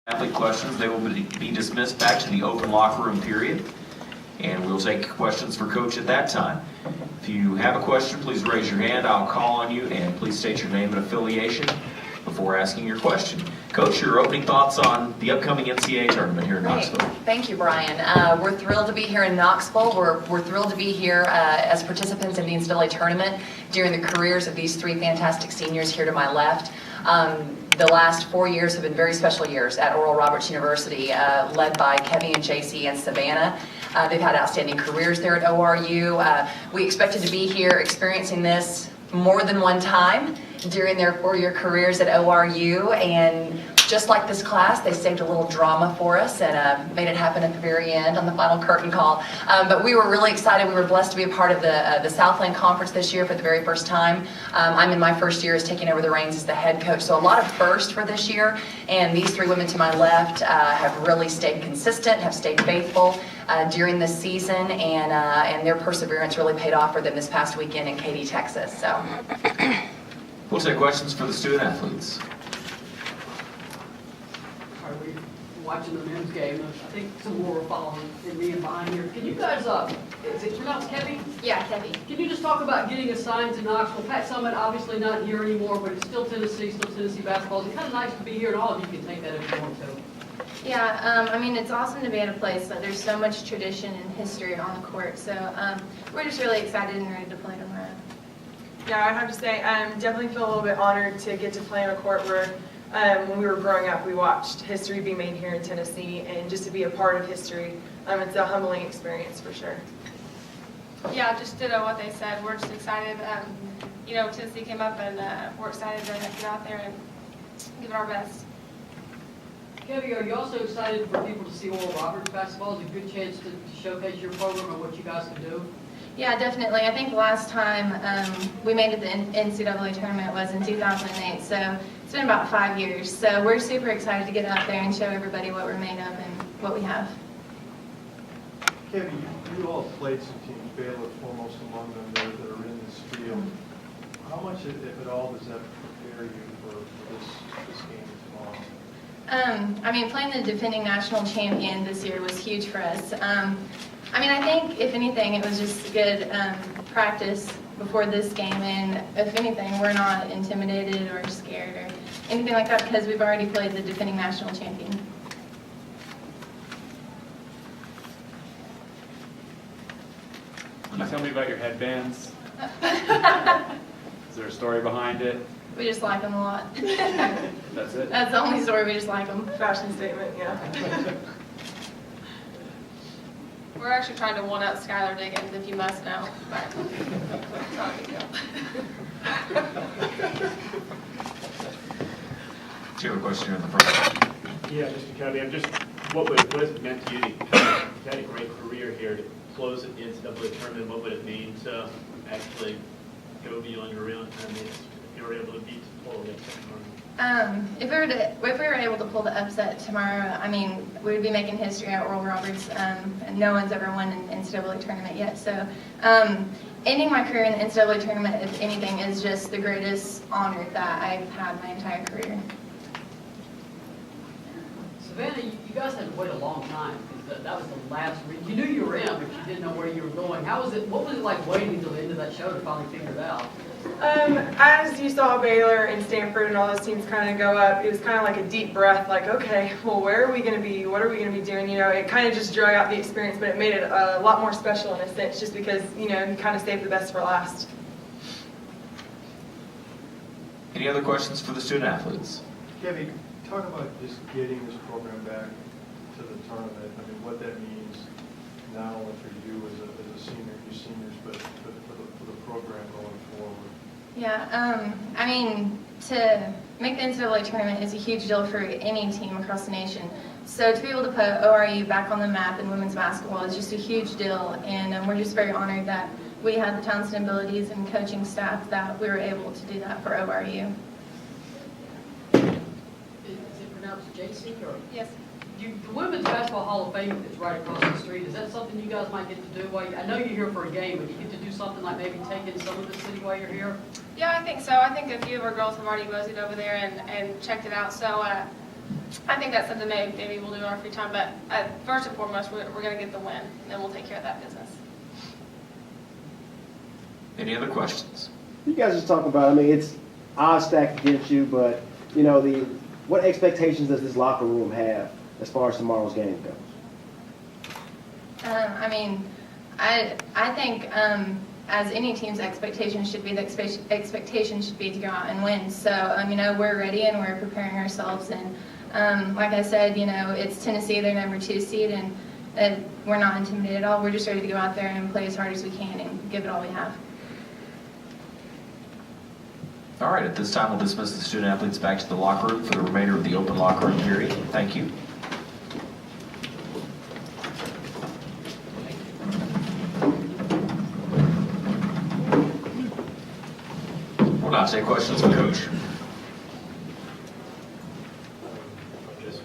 Athlete questions, they will be dismissed back to the open locker room period, and we'll take questions for Coach at that time. If you have a question, please raise your hand. I'll call on you, and please state your name and affiliation before asking your question. Coach, your opening thoughts on the upcoming NCAA tournament here in Knoxville. Thank you, Brian. We're thrilled to be here in Knoxville. We're thrilled to be here as participants in the NCAA tournament during the careers of these three fantastic seniors here to my left. The last 4 years have been very special years at Oral Roberts University, led by Kevi and Jaci and Savanna. They've had outstanding careers there at ORU. We expected to be here experiencing this more than one time during their 4-year careers at ORU, and just like this class, they saved a little drama for us and made it happen at the very end on the final curtain call. But we were really excited. We were blessed to be a part of the Southland Conference this year for the very first time. I'm in my first year as taking over the reins as the head coach, so a lot of firsts for this year, and these three women to my left have really stayed consistent, have stayed faithful during this season, and their perseverance really paid off for them this past weekend in Katy, Texas. So, We'll take questions for the student athletes. Are we watching the men's game? I think some more were following in me and behind here. Can you guys, is it pronounced Kevi? Yeah, Kevi. Can you just talk about getting assigned to Knoxville? Pat Summit, obviously not here anymore, but it's still Tennessee basketball. It's kind of nice to be here, and all of you can take that if you want to. Yeah, I mean, it's awesome to be at a place that there's so much tradition and history on the court. So we're just really excited and ready to play tomorrow. Yeah, I have to say, definitely feel a little bit honored to get to play on a court where when we were growing up, we watched history be made here in Tennessee, and just to be a part of history, it's a humbling experience for sure. Yeah, just ditto what they said. We're just excited. You know, Tennessee came up, and we're excited to get out there and give it our best. Kevi, are you also excited for people to see Oral Roberts basketball? It's a good chance to showcase your program and what you guys can do. Yeah, definitely. I think the last time we made it to the NCAA tournament was in 2008, so it's been about 5 years. So we're super excited to get out there and show everybody what we're made of and what we have. Kevi, you all played some teams, Baylor foremost among them, that are in this field. How much, if at all, does that prepare you for this game tomorrow? I mean, playing the defending national champion this year was huge for us. I mean, I think, if anything, it was just good practice before this game, and if anything, we're not intimidated or scared or anything like that because we've already played the defending national champion. Can you tell me about your headbands? Is there a story behind it? We just like them a lot. That's it? That's the only story, we just like them. Fashion statement, yeah. We're actually trying to one-up Skylar Diggins, if you must know. But it's not a big deal. Do you have a question here in the front? Yeah, Mr. Kevi, what has it meant to you? You've had a great career here to close the NCAA tournament. What would it mean to actually go beyond your own tournament if you were able to beat Florida? If we were able to pull the upset tomorrow, I mean, we would be making history at Oral Roberts, and no one's ever won an NCAA tournament yet. So ending my career in the NCAA tournament, if anything, is just the greatest honor that I've had my entire career. Savanna, you guys had to wait a long time because that was the last read. You knew you were in, but you didn't know where you were going. How was it? What was it like waiting until the end of that show to finally figure it out? As you saw Baylor and Stanford and all those teams kind of go up, it was kind of like a deep breath, like, okay, well, where are we going to be? What are we going to be doing? You know, it kind of just drug out the experience, but it made it a lot more special in a sense, just because, you know, you kind of saved the best for last. Any other questions for the student athletes? Kevi, talk about just getting this program back to the tournament. I mean, what that means not only for you as a senior, you seniors, but for the program going forward. Yeah, I mean, to make the NCAA tournament is a huge deal for any team across the nation. So to be able to put ORU back on the map in women's basketball is just a huge deal, and we're just very honored that we have the talents and abilities and coaching staff that we were able to do that for ORU. Is it pronounced Jaci or? Yes. The Women's Basketball Hall of Fame that's right across the street, is that something you guys might get to do? I know you're here for a game, but you get to do something like maybe take in some of the city while you're here? Yeah, I think so. I think a few of our girls have already moseyed over there and checked it out. So I think that's something maybe we'll do in our free time, but first and foremost, we're going to get the win, and then we'll take care of that business. Any other questions? You guys just talk about, I mean, it's odds stacked against you, but, you know, what expectations does this locker room have as far as tomorrow's game goes? I mean, I think as any team's expectations should be, the expectation should be to go out and win. So, you know, we're ready and we're preparing ourselves. And like I said, you know, it's Tennessee, they're number 2 seed, and we're not intimidated at all. We're just ready to go out there and play as hard as we can and give it all we have. All right, at this time, we'll dismiss the student athletes back to the locker room for the remainder of the open locker room period. Thank you. We'll now take questions for Coach. Just,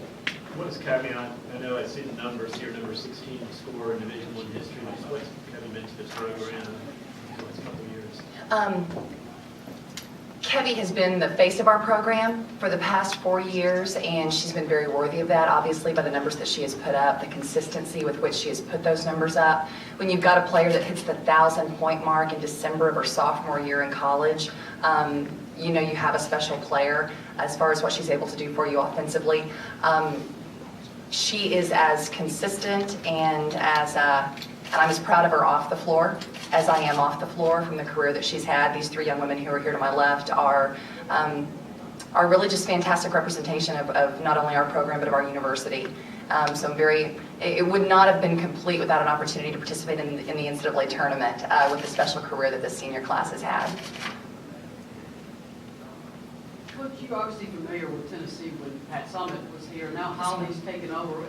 what is Kevi on? I know I see the numbers here, number 16 score in Division I history. Just what's Kevi meant to this program in the last couple of years? Kevi has been the face of our program for the past 4 years, and she's been very worthy of that, obviously, by the numbers that she has put up, the consistency with which she has put those numbers up. When you've got a player that hits the 1,000-point mark in December of her sophomore year in college, you know you have a special player as far as what she's able to do for you offensively. She is as consistent and I'm as proud of her off the floor as I am off the floor from the career that she's had. These 3 young women who are here to my left are really just fantastic representation of not only our program but of our university. So it would not have been complete without an opportunity to participate in the NCAA tournament with the special career that this senior class has had. Coach, you're obviously familiar with Tennessee when Pat Summit was here. Now Holly's taken over.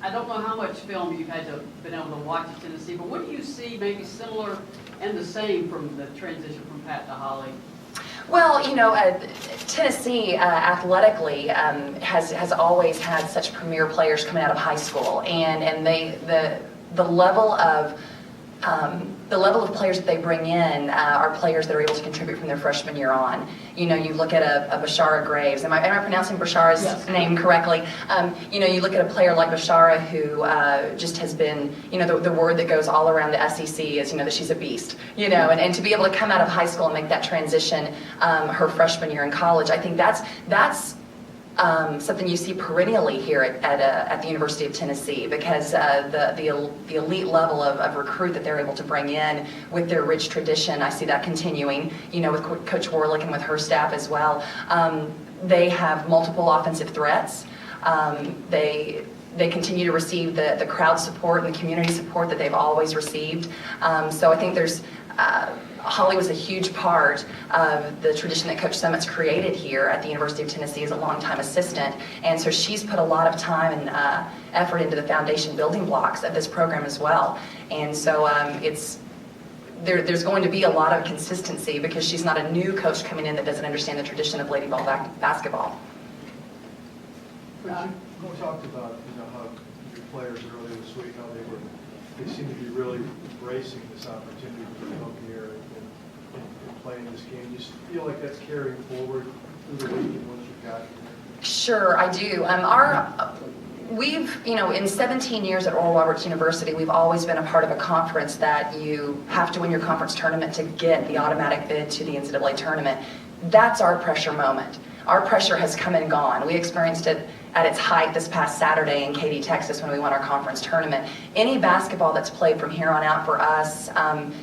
I don't know how much film you've been able to watch at Tennessee, but what do you see maybe similar and the same from the transition from Pat to Holly? Well, you know, Tennessee athletically has always had such premier players coming out of high school, and the level of players that they bring in are players that are able to contribute from their freshman year on. You know, you look at a Bashara Graves. Am I pronouncing Bashara's name correctly? You know, you look at a player like Bashara who just has been, you know, the word that goes all around the SEC is, you know, that she's a beast. You know, and to be able to come out of high school and make that transition her freshman year in college, I think that's something you see perennially here at the University of Tennessee, because the elite level of recruit that they're able to bring in with their rich tradition, I see that continuing, you know, with Coach Warlick and with her staff as well. They have multiple offensive threats. They continue to receive the crowd support and the community support that they've always received. So I think Holly was a huge part of the tradition that Coach Summit's created here at the University of Tennessee as a longtime assistant. And so she's put a lot of time and effort into the foundation building blocks of this program as well. And so there's going to be a lot of consistency because she's not a new coach coming in that doesn't understand the tradition of Lady Ball basketball. We talked about, you know, how your players earlier this week, how they seem to be really embracing this opportunity to come here and play in this game. Do you feel like that's carrying forward through the week and once you've got here? Sure, I do. We've, you know, in 17 years at Oral Roberts University, we've always been a part of a conference that you have to win your conference tournament to get the automatic bid to the NCAA tournament. That's our pressure moment. Our pressure has come and gone. We experienced it at its height this past Saturday in Katy, Texas, when we won our conference tournament. Any basketball that's played from here on out for us,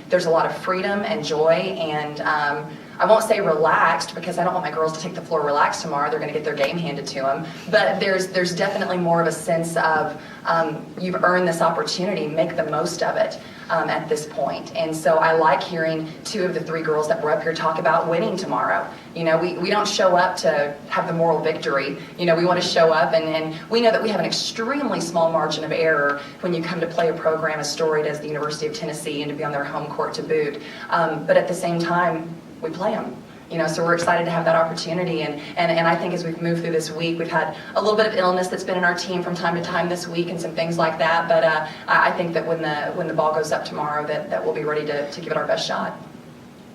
there's a lot of freedom and joy, and I won't say relaxed because I don't want my girls to take the floor relaxed tomorrow. They're going to get their game handed to them. But there's definitely more of a sense of you've earned this opportunity, make the most of it at this point. And so I like hearing 2 of the 3 girls that were up here talk about winning tomorrow. You know, we don't show up to have the moral victory. You know, we want to show up, and we know that we have an extremely small margin of error when you come to play a program as storied as the University of Tennessee and to be on their home court to boot. But at the same time, we play them. You know, so we're excited to have that opportunity, and I think as we've moved through this week, we've had a little bit of illness that's been in our team from time to time this week and some things like that, but I think that when the ball goes up tomorrow that we'll be ready to give it our best shot.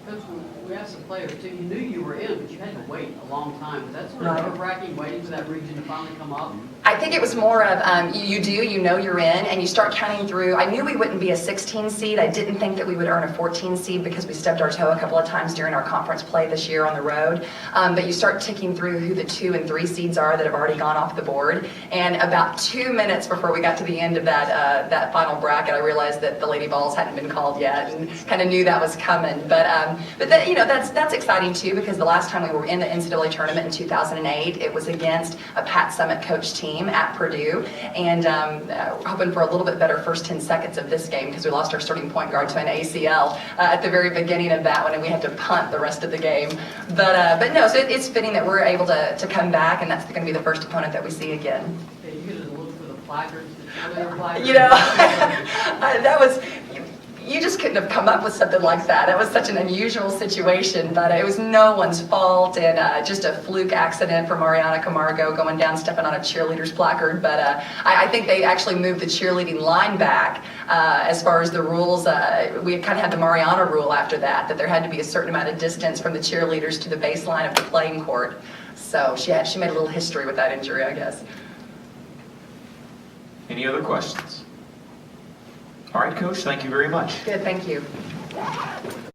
Coach, we have some players too, you knew you were in, but you had to wait a long time. Was that sort of Right. nerve-wracking, waiting for that region to finally come up? I think it was more of, you know you're in, and you start counting through. I knew we wouldn't be a 16 seed. I didn't think that we would earn a 14 seed because we stepped our toe a couple of times during our conference play this year on the road. But you start ticking through who the 2 and 3 seeds are that have already gone off the board. And about 2 minutes before we got to the end of that final bracket, I realized that the Lady Balls hadn't been called yet, and kind of knew that was coming. But that, that's exciting too, because the last time we were in the NCAA tournament in 2008, it was against a Pat Summitt coach team at Purdue, and hoping for a little bit better first 10 seconds of this game, because we lost our starting point guard to an ACL at the very beginning of that one, and we had to punt the rest of the game. But no, so it's fitting that we're able to come back, and that's going to be the first opponent that we see again. Okay, you get a look for the placards, the cheerleader placards. That was, you just couldn't have come up with something like that. It was such an unusual situation, but it was no one's fault, and just a fluke accident for Mariana Camargo going down, stepping on a cheerleader's placard. But I think they actually moved the cheerleading line back as far as the rules. We kind of had the Mariana rule after that there had to be a certain amount of distance from the cheerleaders to the baseline of the playing court. So she made a little history with that injury, I guess. Any other questions? All right, Coach, thank you very much. Good, thank you.